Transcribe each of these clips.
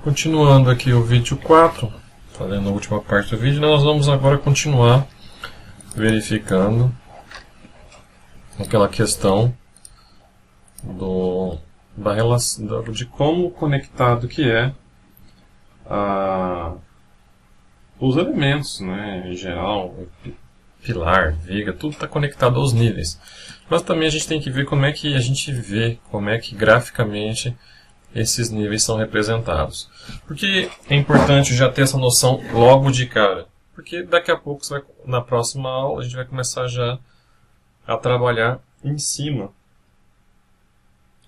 Continuando aqui o vídeo 4, fazendo a última parte do vídeo, nós vamos agora continuar verificando aquela questão da relação, de como conectado que é os elementos, né, em geral, pilar, viga, tudo está conectado aos níveis. Mas também a gente tem que ver como é que a gente vê, como é que graficamente esses níveis são representados. Porque é importante já ter essa noção logo de cara. Porque daqui a pouco, na próxima aula, a gente vai começar já a trabalhar em cima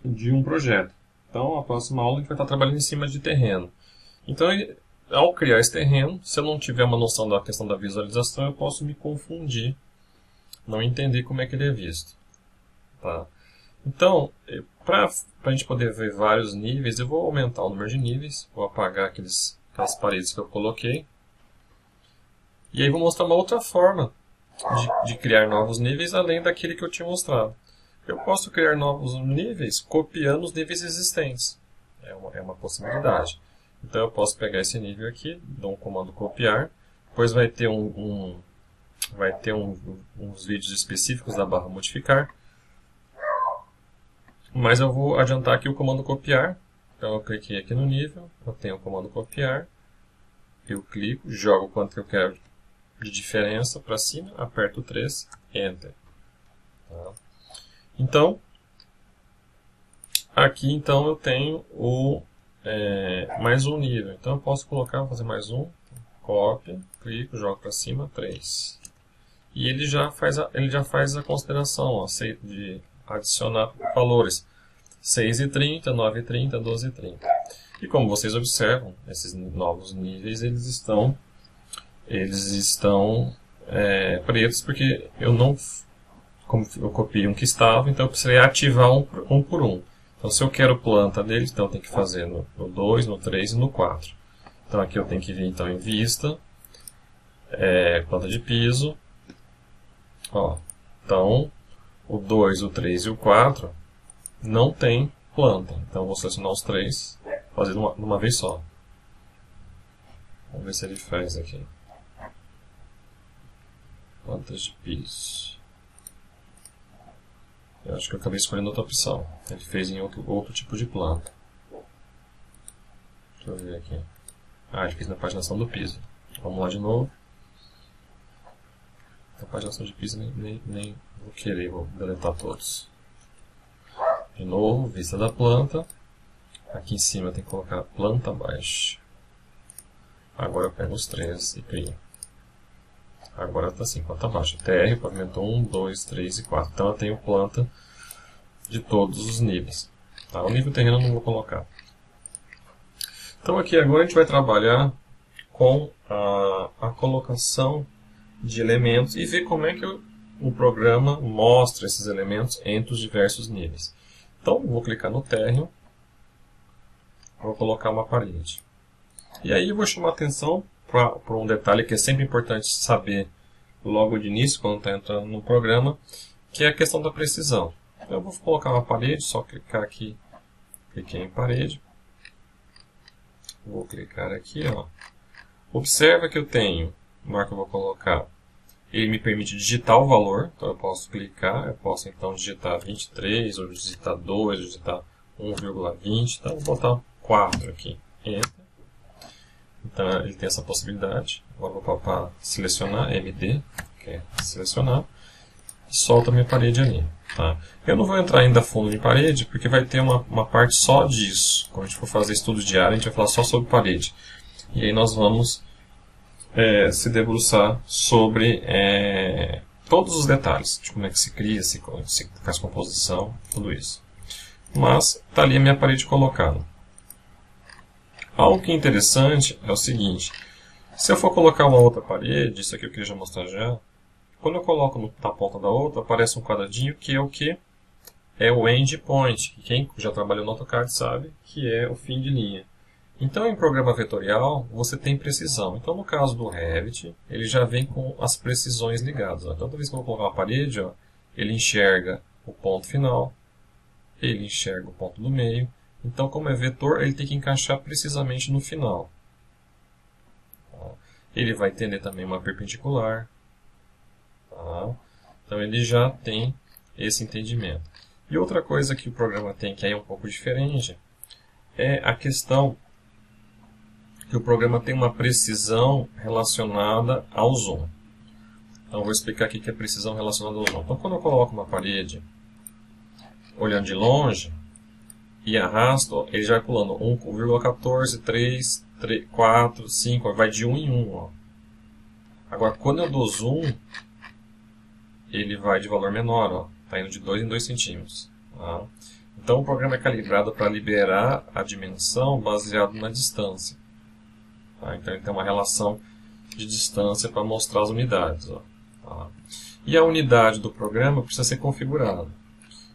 de um projeto. Então, na próxima aula, a gente vai estar trabalhando em cima de terreno. Então, ao criar esse terreno, se eu não tiver uma noção da questão da visualização, eu posso me confundir, não entender como é que ele é visto. Tá? Então, para a gente poder ver vários níveis, eu vou aumentar o número de níveis, vou apagar aquelas paredes que eu coloquei. E aí vou mostrar uma outra forma de criar novos níveis, além daquele que eu tinha mostrado. Eu posso criar novos níveis copiando os níveis existentes. É uma possibilidade. Então eu posso pegar esse nível aqui, dou um comando copiar, depois vai ter uns vídeos específicos da barra modificar. Mas eu vou adiantar aqui o comando copiar. Então eu cliquei aqui no nível, eu tenho o comando copiar, eu clico, jogo o quanto eu quero de diferença para cima, aperto 3, Enter. Tá? Então, aqui então eu tenho mais um nível. Então eu posso colocar, vou fazer mais um, cópia, clico, jogo para cima, 3. E ele já faz a consideração, ó, de adicionar valores 6,30, 9,30, 12,30. E como vocês observam, esses novos níveis eles estão pretos porque como eu copiei um que estava, então eu precisei ativar um por um. Então se eu quero planta dele, então eu tenho que fazer no 2, no 3 e no 4. Então aqui eu tenho que vir então em vista, planta de piso. Ó, então o 2, o 3 e o 4 não tem planta. Então eu vou selecionar os 3, fazer de uma vez só. Vamos ver se ele faz aqui. Plantas de piso. Eu acho que eu acabei escolhendo outra opção. Ele fez em outro tipo de planta. Deixa eu ver aqui. Ele fez na paginação do piso. Vamos lá de novo. A paginação de piso nem vou querer, vou deletar todos. De novo, vista da planta. Aqui em cima eu tenho que colocar planta baixa. Agora eu pego os 3 e crio. Agora está assim, planta baixa. TR, pavimento 1, 2, 3 e 4. Então eu tenho planta de todos os níveis. Tá? O nível terreno eu não vou colocar. Então aqui agora a gente vai trabalhar com a colocação de elementos e ver como é que o programa mostra esses elementos entre os diversos níveis. Então, vou clicar no térreo, vou colocar uma parede. E aí eu vou chamar a atenção para um detalhe que é sempre importante saber logo de início, quando está entrando no programa, que é a questão da precisão. Eu vou colocar uma parede, só clicar aqui, cliquei em parede. Vou clicar aqui, ó. Observa que eu tenho, na hora que eu vou colocar, ele me permite digitar o valor, então eu posso clicar, eu posso então digitar 23, ou digitar 2, ou digitar 1,20, então eu vou botar 4 aqui, Enter. Então ele tem essa possibilidade. Agora eu vou para selecionar, MD, que é selecionar, e solto a minha parede ali. Tá? Eu não vou entrar ainda a fundo de parede, porque vai ter uma parte só disso. Quando a gente for fazer estudo de área, a gente vai falar só sobre parede. E aí nós vamos se debruçar sobre todos os detalhes, de como é que se cria, se faz composição, tudo isso. Mas está ali a minha parede colocada. Algo que é interessante é o seguinte, se eu for colocar uma outra parede, isso aqui eu queria já mostrar já, quando eu coloco na ponta da outra, aparece um quadradinho que é o que? É o endpoint, que quem já trabalhou no AutoCAD sabe que é o fim de linha. Então, em programa vetorial, você tem precisão. Então, no caso do Revit, ele já vem com as precisões ligadas. Ó. Toda vez que eu vou colocar uma parede, ó, ele enxerga o ponto final, ele enxerga o ponto do meio Então, como é vetor, ele tem que encaixar precisamente no final. Ele vai entender também uma perpendicular. Tá? Então, ele já tem esse entendimento. E outra coisa que o programa tem, que aí é um pouco diferente, é a questão que o programa tem uma precisão relacionada ao zoom. Então, eu vou explicar aqui que é precisão relacionada ao zoom. Então, quando eu coloco uma parede olhando de longe e arrasto, ele já vai pulando 1,14, 3, 4, 5, vai de 1 em 1. Ó. Agora, quando eu dou zoom, ele vai de valor menor, está indo de 2 em 2 centímetros. Tá? Então, o programa é calibrado para liberar a dimensão baseado na distância. Tá? Então, ele tem uma relação de distância para mostrar as unidades. Ó. Tá? E a unidade do programa precisa ser configurada.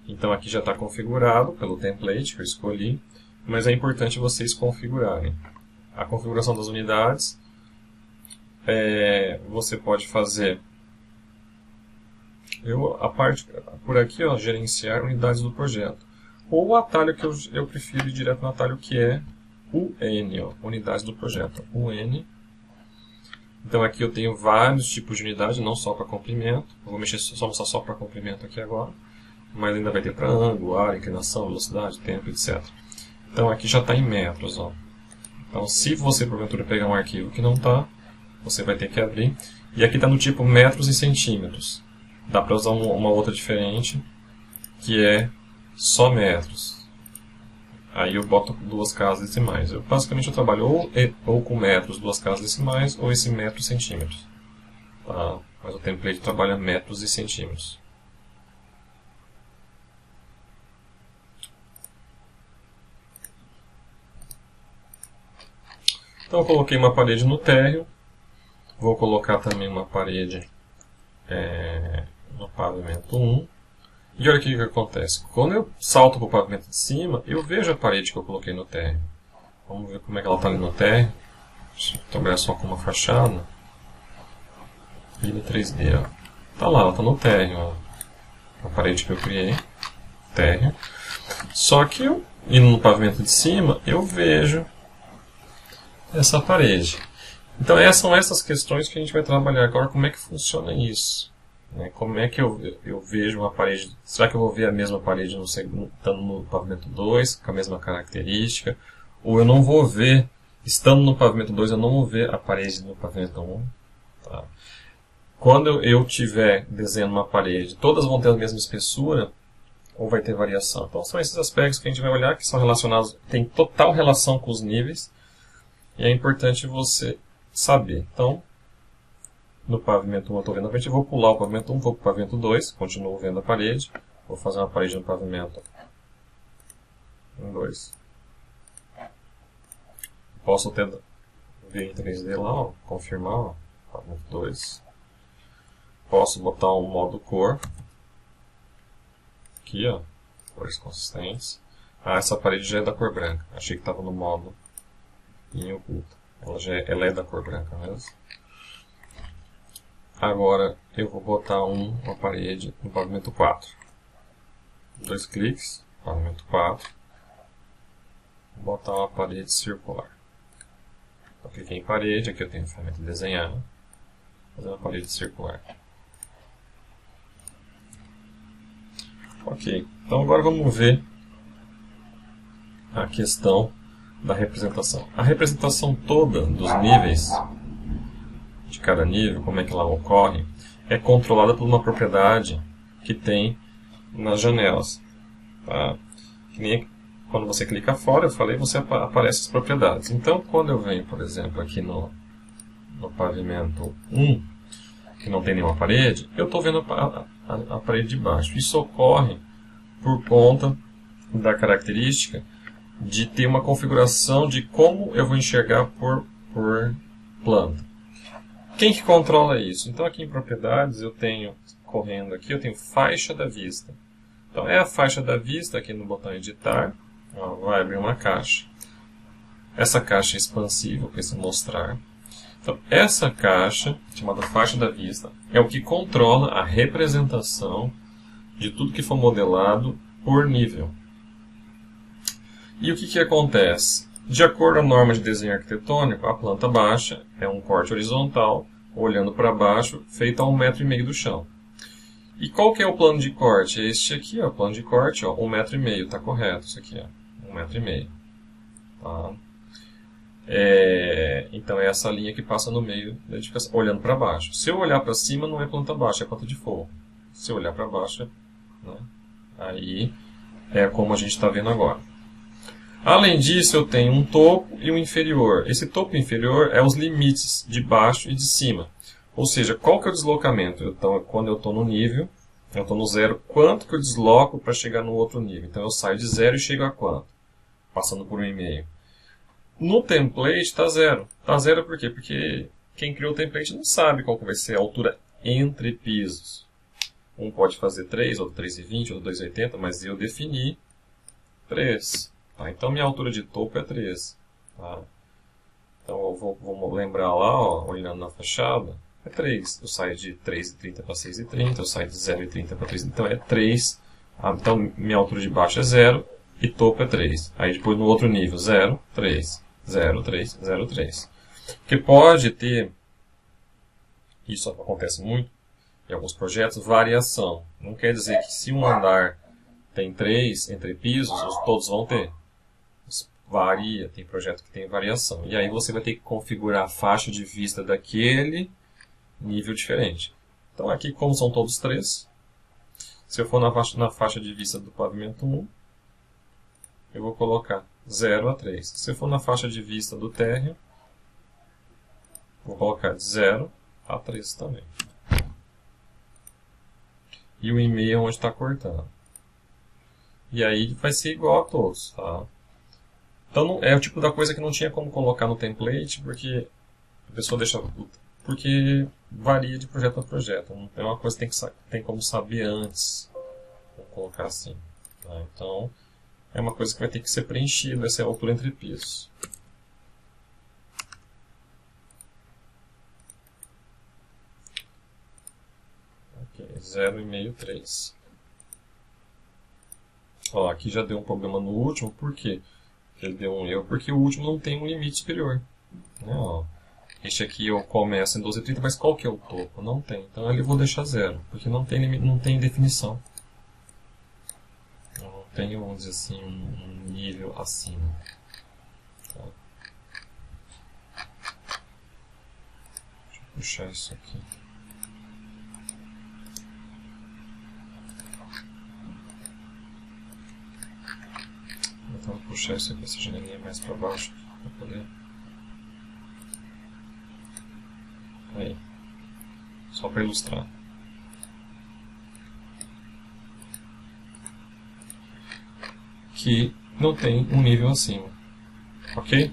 Então, aqui já está configurado pelo template que eu escolhi, mas é importante vocês configurarem. A configuração das unidades, você pode fazer por aqui, ó, gerenciar unidades do projeto. Ou o atalho que eu prefiro ir direto no atalho que é UN, ó, unidades do projeto. UN. Então aqui eu tenho vários tipos de unidade, não só para comprimento. Eu vou mostrar só para comprimento aqui agora. Mas ainda vai ter para ângulo, área, inclinação, velocidade, tempo, etc. Então aqui já está em metros. Ó. Então se você porventura pegar um arquivo que não está, você vai ter que abrir. E aqui está no tipo metros e centímetros. Dá para usar uma outra diferente, que é só metros. Aí eu boto duas casas decimais. Basicamente eu trabalho ou com metros, duas casas decimais, ou esse metros centímetros. Tá? Mas o template trabalha metros e centímetros. Então eu coloquei uma parede no térreo, vou colocar também uma parede no pavimento 1. E olha o que acontece. Quando eu salto para o pavimento de cima, eu vejo a parede que eu coloquei no térreo. Vamos ver como é que ela está ali no térreo. Deixa eu trabalhar só com uma fachada. E no 3D. Está lá, ela está no térreo. Ó. A parede que eu criei. Térreo. Só que eu, indo no pavimento de cima, eu vejo essa parede. Então são essas questões que a gente vai trabalhar agora. Como é que funciona isso? Como é que eu vejo uma parede? Será que eu vou ver a mesma parede estando no pavimento 2, com a mesma característica? Ou eu não vou ver, estando no pavimento 2, eu não vou ver a parede no pavimento 1? Tá? Quando eu estiver desenhando uma parede, todas vão ter a mesma espessura? Ou vai ter variação? Então são esses aspectos que a gente vai olhar, que são relacionados, tem total relação com os níveis. E é importante você saber. Então, no pavimento 1 eu estou vendo a parede, vou pular o pavimento 1, vou para o pavimento 2, continuo vendo a parede. Vou fazer uma parede no pavimento 2. Posso até ver em 3D lá, ó, confirmar, ó, pavimento 2. Posso botar um modo cor. Aqui, ó, cores consistentes. Ah, essa parede já é da cor branca. Achei que estava no modo em oculto. Ela é da cor branca mesmo. Agora eu vou botar uma parede no pavimento 4. 2 cliques, pavimento 4. Vou botar uma parede circular. Então, cliquei em parede, aqui eu tenho a ferramenta de desenhar. Vou fazer uma parede circular. Ok, então agora vamos ver a questão da representação. A representação toda dos níveis, de cada nível, como é que ela ocorre, é controlada por uma propriedade que tem nas janelas. Tá? Que nem quando você clica fora, eu falei, você aparece as propriedades. Então, quando eu venho, por exemplo, aqui no pavimento 1, que não tem nenhuma parede, eu estou vendo a parede de baixo. Isso ocorre por conta da característica de ter uma configuração de como eu vou enxergar por planta. Quem que controla isso? Então aqui em propriedades eu tenho, correndo aqui, eu tenho faixa da vista. Então é a faixa da vista aqui no botão editar, ó, vai abrir uma caixa. Essa caixa é expansível, para se mostrar. Então essa caixa, chamada faixa da vista, é o que controla a representação de tudo que for modelado por nível. E o que acontece? De acordo com a norma de desenho arquitetônico, a planta baixa é um corte horizontal, olhando para baixo, feito a 1,5 m do chão. E qual que é o plano de corte? É este aqui, ó, o plano de corte, ó, 1,5 m, está correto isso aqui, ó, 1,5 m. Tá? Então é essa linha que passa no meio da edificação, olhando para baixo. Se eu olhar para cima, não é planta baixa, é planta de forro. Se eu olhar para baixo, né, aí é como a gente está vendo agora. Além disso, eu tenho um topo e um inferior. Esse topo inferior é os limites de baixo e de cima. Ou seja, qual que é o deslocamento? Então, quando eu estou no nível, eu estou no zero, quanto que eu desloco para chegar no outro nível? Então, eu saio de zero e chego a quanto? Passando por 1,5. No template está zero. Está zero por quê? Porque quem criou o template não sabe qual que vai ser a altura entre pisos. Um pode fazer 3, outro 3,20, outro 2,80, mas eu defini 3. Tá? Então, minha altura de topo é 3. Tá? Então, eu vou lembrar lá, ó, olhando na fachada, é 3. Eu saio de 3,30 para 6,30, eu saio de 0,30 para 3. Então, é 3. Então, minha altura de baixo é 0 e topo é 3. Aí, depois, no outro nível, 0, 3. 0, 3, 0, 3. Porque pode ter, isso acontece muito em alguns projetos, variação. Não quer dizer que se um andar tem 3 entre pisos, todos vão ter. Isso varia, tem projeto que tem variação. E aí você vai ter que configurar a faixa de vista daquele nível diferente. Então aqui, como são todos 3, se eu for na faixa de vista do pavimento 1, eu vou colocar 0 a 3. Se eu for na faixa de vista do térreo, vou colocar de 0 a 3 também. E o 1,5 é onde está cortando. E aí vai ser igual a todos. Tá? Então é o tipo da coisa que não tinha como colocar no template, porque a pessoa deixa... Porque varia de projeto a projeto. Não é uma coisa que tem como saber antes. Vou colocar assim. Tá? Então... é uma coisa que vai ter que ser preenchida, essa é a altura entre pisos. Ok, 0,5, 3. Ó, aqui já deu um problema no último, por quê? Ele deu um erro porque o último não tem um limite superior. Né, ó. Este aqui eu começo em 12,30, mas qual que é o topo? Não tem. Então ali eu vou deixar 0, porque não tem limite, não tem definição. Tenho, vamos dizer assim, um nível acima. Tá? Deixa eu puxar isso aqui. Então, vou puxar isso aqui, essa janelinha mais para baixo, para poder... Aí. Só para ilustrar. Que não tem um nível acima. Ok?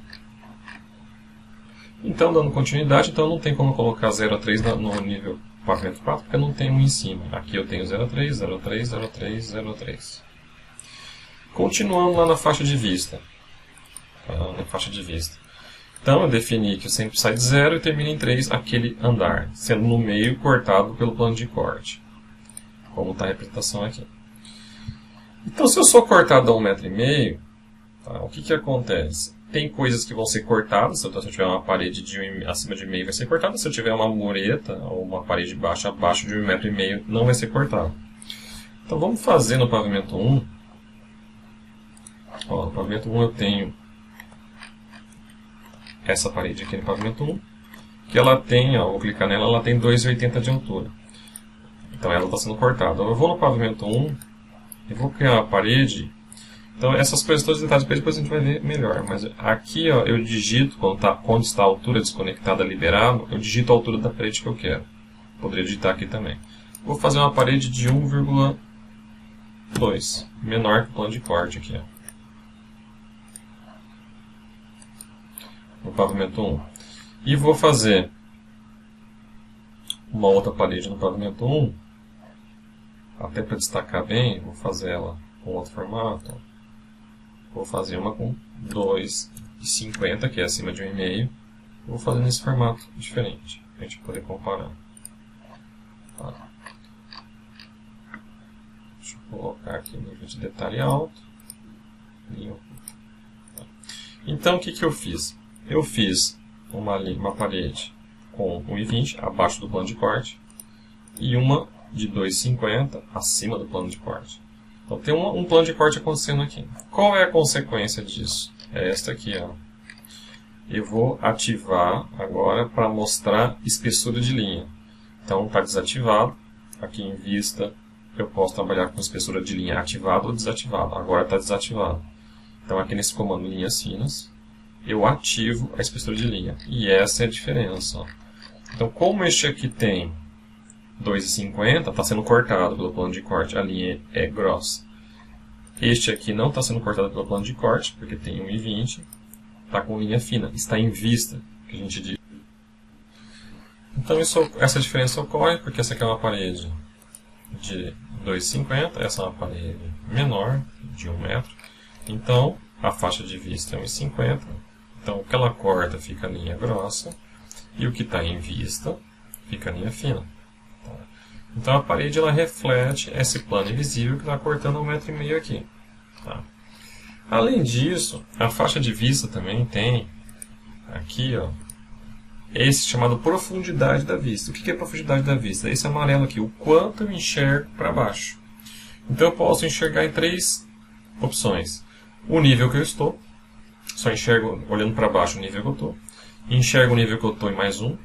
Então, dando continuidade, então não tem como colocar 0 a 3 no nível pavimento 4, porque não tem um em cima. Aqui eu tenho 0 a 3, 0 a 3, 0 a 3, 0 a 3. Continuando lá na faixa de vista. Na faixa de vista. Então, eu defini que eu sempre sai de 0 e termina em 3 aquele andar, sendo no meio cortado pelo plano de corte. Como está a representação aqui. Então, se eu sou cortado a 1,5 m, tá, o que acontece? Tem coisas que vão ser cortadas, se eu tiver uma parede acima de 1,5 m vai ser cortada, se eu tiver uma mureta ou uma parede baixa abaixo de 1,5 m não vai ser cortada. Então vamos fazer no pavimento 1. Ó, no pavimento 1 eu tenho essa parede aqui no pavimento 1, que ela tem, ó, vou clicar nela, ela tem 2,80 de altura. Então ela está sendo cortada. Eu vou no pavimento 1, eu vou criar uma parede. Então essas coisas todas detalhes depois a gente vai ver melhor. Mas aqui, ó, eu digito, quando está a altura desconectada liberado, eu digito a altura da parede que eu quero. Poderia digitar aqui também. Vou fazer uma parede de 1,2, menor que o plano de corte aqui. Ó. No pavimento 1. E vou fazer uma outra parede no pavimento 1. Até para destacar bem, vou fazer ela com outro formato. Vou fazer uma com 2,50, que é acima de 1,5. Vou fazer nesse formato diferente, para a gente poder comparar. Tá. Deixa eu colocar aqui o nível de detalhe alto. Então, o que eu fiz? Eu fiz uma parede com 1,20 abaixo do plano de corte e uma de 2,50 acima do plano de corte. Então, tem um plano de corte acontecendo aqui. Qual é a consequência disso? É esta aqui, ó. Eu vou ativar agora para mostrar espessura de linha. Então, está desativado. Aqui em vista, eu posso trabalhar com espessura de linha ativado ou desativado. Agora está desativado. Então, aqui nesse comando linhas finas, eu ativo a espessura de linha. E essa é a diferença. Ó. Então, como este aqui tem 2,50, está sendo cortado pelo plano de corte, a linha é grossa. Este aqui não está sendo cortado pelo plano de corte, porque tem 1,20. Está com linha fina, está em vista, que a gente diz. Então essa diferença ocorre porque essa aqui é uma parede de 2,50, essa é uma parede menor, de 1 metro. Então a faixa de vista é 1,50. Então o que ela corta fica a linha grossa e o que está em vista fica a linha fina. Então a parede ela reflete esse plano invisível que está cortando 1,5 metro aqui. Tá? Além disso, a faixa de vista também tem aqui, ó, esse chamado profundidade da vista. O que é profundidade da vista? Esse amarelo aqui, o quanto eu enxergo para baixo. Então eu posso enxergar em 3 opções. O nível que eu estou, só enxergo olhando para baixo o nível que eu estou. Enxergo o nível que eu estou em mais um.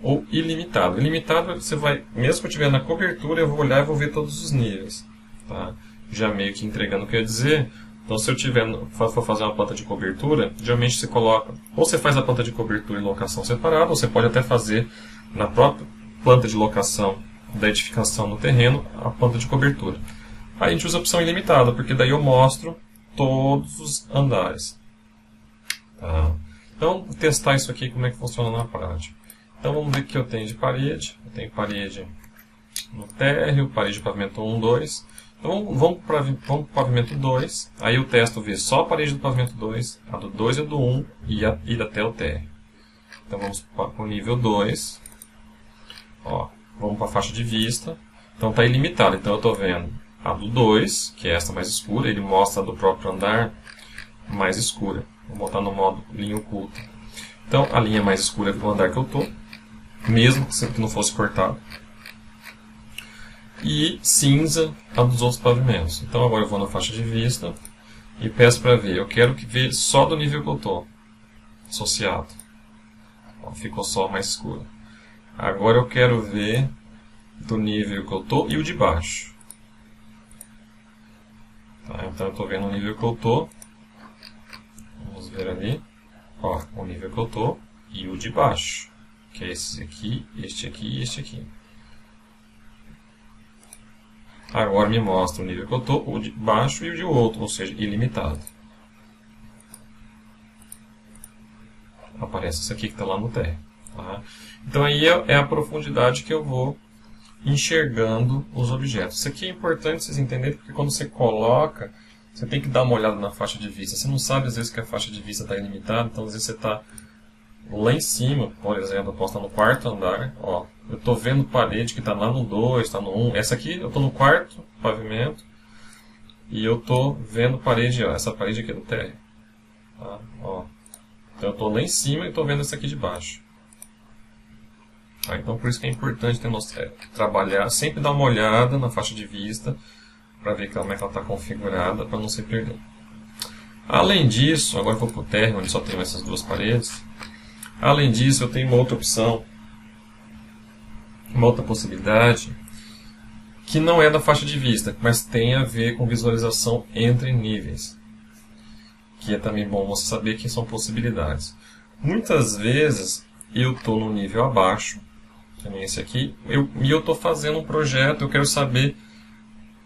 Ou ilimitado. Ilimitado, você vai, mesmo que eu estiver na cobertura, eu vou olhar e vou ver todos os níveis. Tá? Já meio que entregando o que eu ia dizer. Então, se eu for fazer uma planta de cobertura, geralmente você coloca, ou você faz a planta de cobertura em locação separada, ou você pode até fazer na própria planta de locação da edificação no terreno, a planta de cobertura. Aí a gente usa a opção ilimitada, porque daí eu mostro todos os andares. Tá? Então, vou testar isso aqui, como é que funciona na prática. Então, vamos ver o que eu tenho de parede. Eu tenho parede no térreo, parede de pavimento 1, 2. Então vamos para o pavimento 2, aí eu testo ver só a parede do pavimento 2, a do 2 e a do 1 e ir até o térreo. Então vamos para o nível 2, ó, vamos para a faixa de vista, então está ilimitado, então eu estou vendo a do 2, que é esta mais escura, ele mostra a do próprio andar mais escura, vou botar no modo linha oculta. Então a linha mais escura é do andar que eu estou, mesmo que não fosse cortado. E cinza a dos outros pavimentos. Então agora eu vou na faixa de vista e peço para ver. Eu quero ver só do nível que eu estou associado. Ó, ficou só mais escuro. Agora eu quero ver do nível que eu estou e o de baixo. Tá, então eu estou vendo o nível que eu estou. Vamos ver ali. Ó, o nível que eu estou e o de baixo. Que é esse aqui, este aqui e este aqui. Agora me mostra o nível que eu estou, o de baixo e o de outro, ou seja, ilimitado. Aparece isso aqui que está lá no térreo. Tá? Então aí é a profundidade que eu vou enxergando os objetos. Isso aqui é importante vocês entenderem, porque quando você coloca, você tem que dar uma olhada na faixa de vista. Você não sabe às vezes que a faixa de vista está ilimitada, então às vezes você está lá em cima, por exemplo, eu posso estar no 4º andar, ó. Eu estou vendo parede que está lá no 2, está no 1. Essa aqui eu estou no 4º pavimento. E eu estou vendo parede, ó, essa parede aqui do térreo. Tá? Ó. Então eu estou lá em cima e estou vendo essa aqui de baixo. Tá? Então por isso que é importante trabalhar, sempre dar uma olhada na faixa de vista, para ver como é que ela está configurada, para não se perder. Além disso, agora eu vou para o térreo, onde só tenho essas duas paredes. Além disso, eu tenho uma outra opção. Uma outra possibilidade que não é da faixa de vista, mas tem a ver com visualização entre níveis, que é também bom você saber que são possibilidades. Muitas vezes eu estou no nível abaixo, também esse aqui, e eu estou fazendo um projeto, eu quero saber,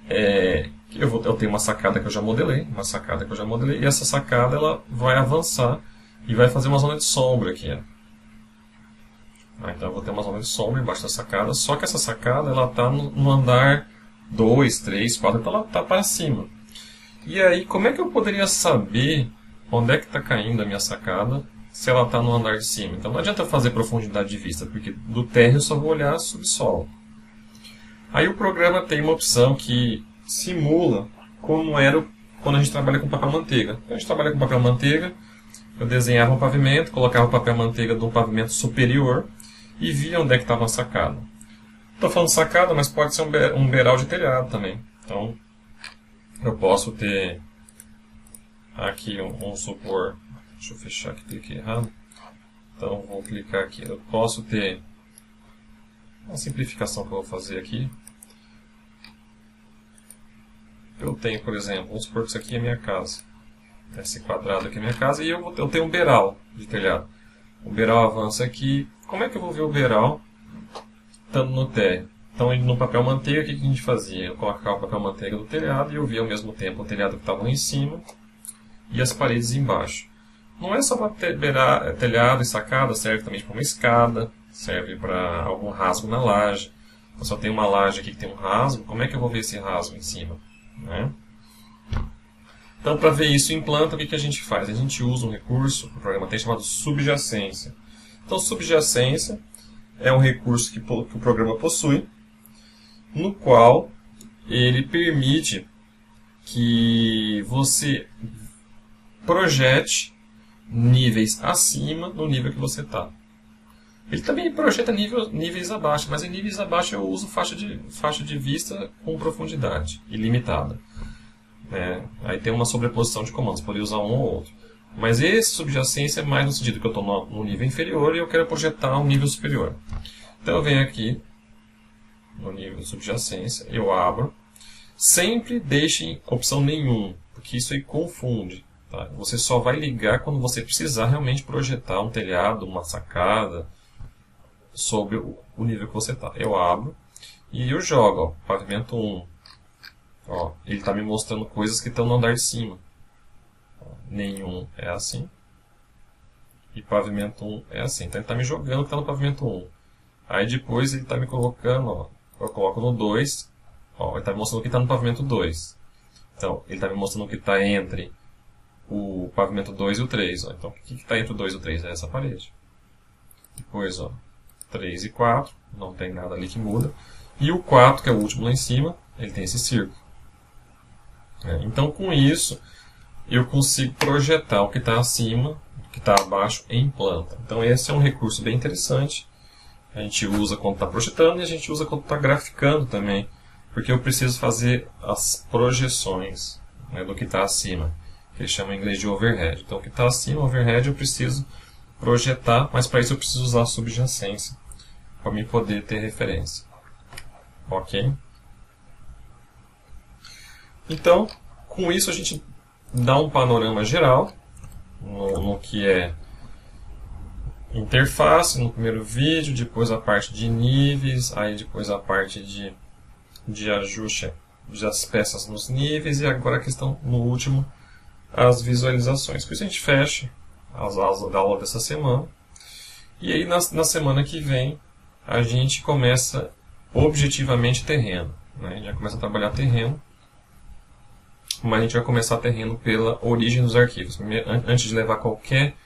eu tenho uma sacada que eu já modelei, e essa sacada ela vai avançar e vai fazer uma zona de sombra aqui, ó. Então eu vou ter uma zona de sombra embaixo da sacada, só que essa sacada ela está no andar 2, 3, 4, então ela está para cima. E aí, como é que eu poderia saber onde é que está caindo a minha sacada se ela está no andar de cima? Então não adianta fazer profundidade de vista, porque do térreo eu só vou olhar subsolo. Aí o programa tem uma opção que simula como era quando a gente trabalha com papel manteiga. Quando a gente trabalha com papel manteiga, Eu desenhava um pavimento, colocava o papel manteiga de um pavimento superior e via onde é que estava a sacada. Estou falando sacada, mas pode ser um beiral de telhado também. Então, eu posso ter aqui, vamos supor, deixa eu fechar aqui, cliquei errado. Então, vou clicar aqui. Eu posso ter uma simplificação que eu vou fazer aqui. Eu tenho, por exemplo, vamos supor que isso aqui é minha casa. Esse quadrado aqui é minha casa e eu tenho um beiral de telhado. O beiral avança aqui. Como é que eu vou ver o beiral estando no térreo? Então, no papel manteiga, o que a gente fazia? Eu colocava o papel manteiga do telhado e eu via ao mesmo tempo o telhado que estava lá em cima e as paredes embaixo. Não é só para telhado e sacada, serve também para uma escada, serve para algum rasgo na laje. Eu só tenho uma laje aqui que tem um rasgo, como é que eu vou ver esse rasgo em cima? Né? Então, para ver isso em planta, o que a gente faz? A gente usa um recurso que o programa tem chamado subjacência. Então, subjacência é um recurso que o programa possui, no qual ele permite que você projete níveis acima do nível que você está. Ele também projeta níveis abaixo, mas em níveis abaixo eu uso faixa de vista com profundidade ilimitada. Aí tem uma sobreposição de comandos, pode usar um ou outro. Mas esse subjacência é mais no sentido que eu estou no nível inferior e eu quero projetar um nível superior. Então eu venho aqui no nível de subjacência, eu abro. Sempre deixem opção nenhum, porque isso aí confunde. Tá? Você só vai ligar quando você precisar realmente projetar um telhado, uma sacada, sobre o nível que você está. Eu abro e eu jogo, ó, pavimento 1. Ó, ele está me mostrando coisas que estão no andar de cima. Ó, nenhum é assim. E pavimento 1 é assim. Então ele está me jogando o que está no pavimento 1. Aí depois ele está me colocando, ó, eu coloco no 2. Ó, ele está me mostrando o que está no pavimento 2. Então ele está me mostrando o que está entre o pavimento 2 e o 3. Ó. Então o que está entre o 2 e o 3? É essa parede. Depois, ó, 3 e 4. Não tem nada ali que muda. E o 4, que é o último lá em cima, ele tem esse círculo. Então, com isso, eu consigo projetar o que está acima, o que está abaixo em planta. Então, esse é um recurso bem interessante. A gente usa quando está projetando e a gente usa quando está graficando também. Porque eu preciso fazer as projeções, né, do que está acima, que eles chamam em inglês de overhead. Então, o que está acima, overhead, eu preciso projetar, mas para isso eu preciso usar a subjacência, para mim poder ter referência. Ok? Então, com isso a gente dá um panorama geral no que é interface, no primeiro vídeo, depois a parte de níveis, aí depois a parte de ajuste das peças nos níveis e agora a questão, no último, as visualizações. Com isso a gente fecha as aulas da aula dessa semana. E aí na semana que vem a gente começa objetivamente terreno. Né? A gente já começa a trabalhar terreno, mas a gente vai começar terreno pela origem dos arquivos. Primeiro, antes de levar qualquer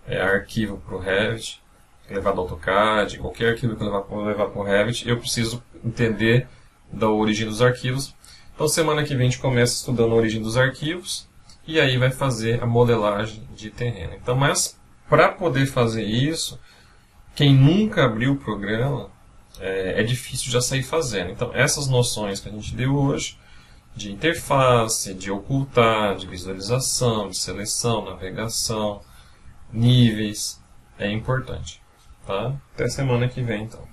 arquivo para o Revit, levar do AutoCAD, qualquer arquivo que eu levar para o Revit, eu preciso entender da origem dos arquivos. Então semana que vem a gente começa estudando a origem dos arquivos e aí vai fazer a modelagem de terreno. Então, mas para poder fazer isso, quem nunca abriu o programa, é difícil já sair fazendo. Então essas noções que a gente deu hoje, de interface, de ocultar, de visualização, de seleção, navegação, níveis, é importante. Tá? Até semana que vem, então.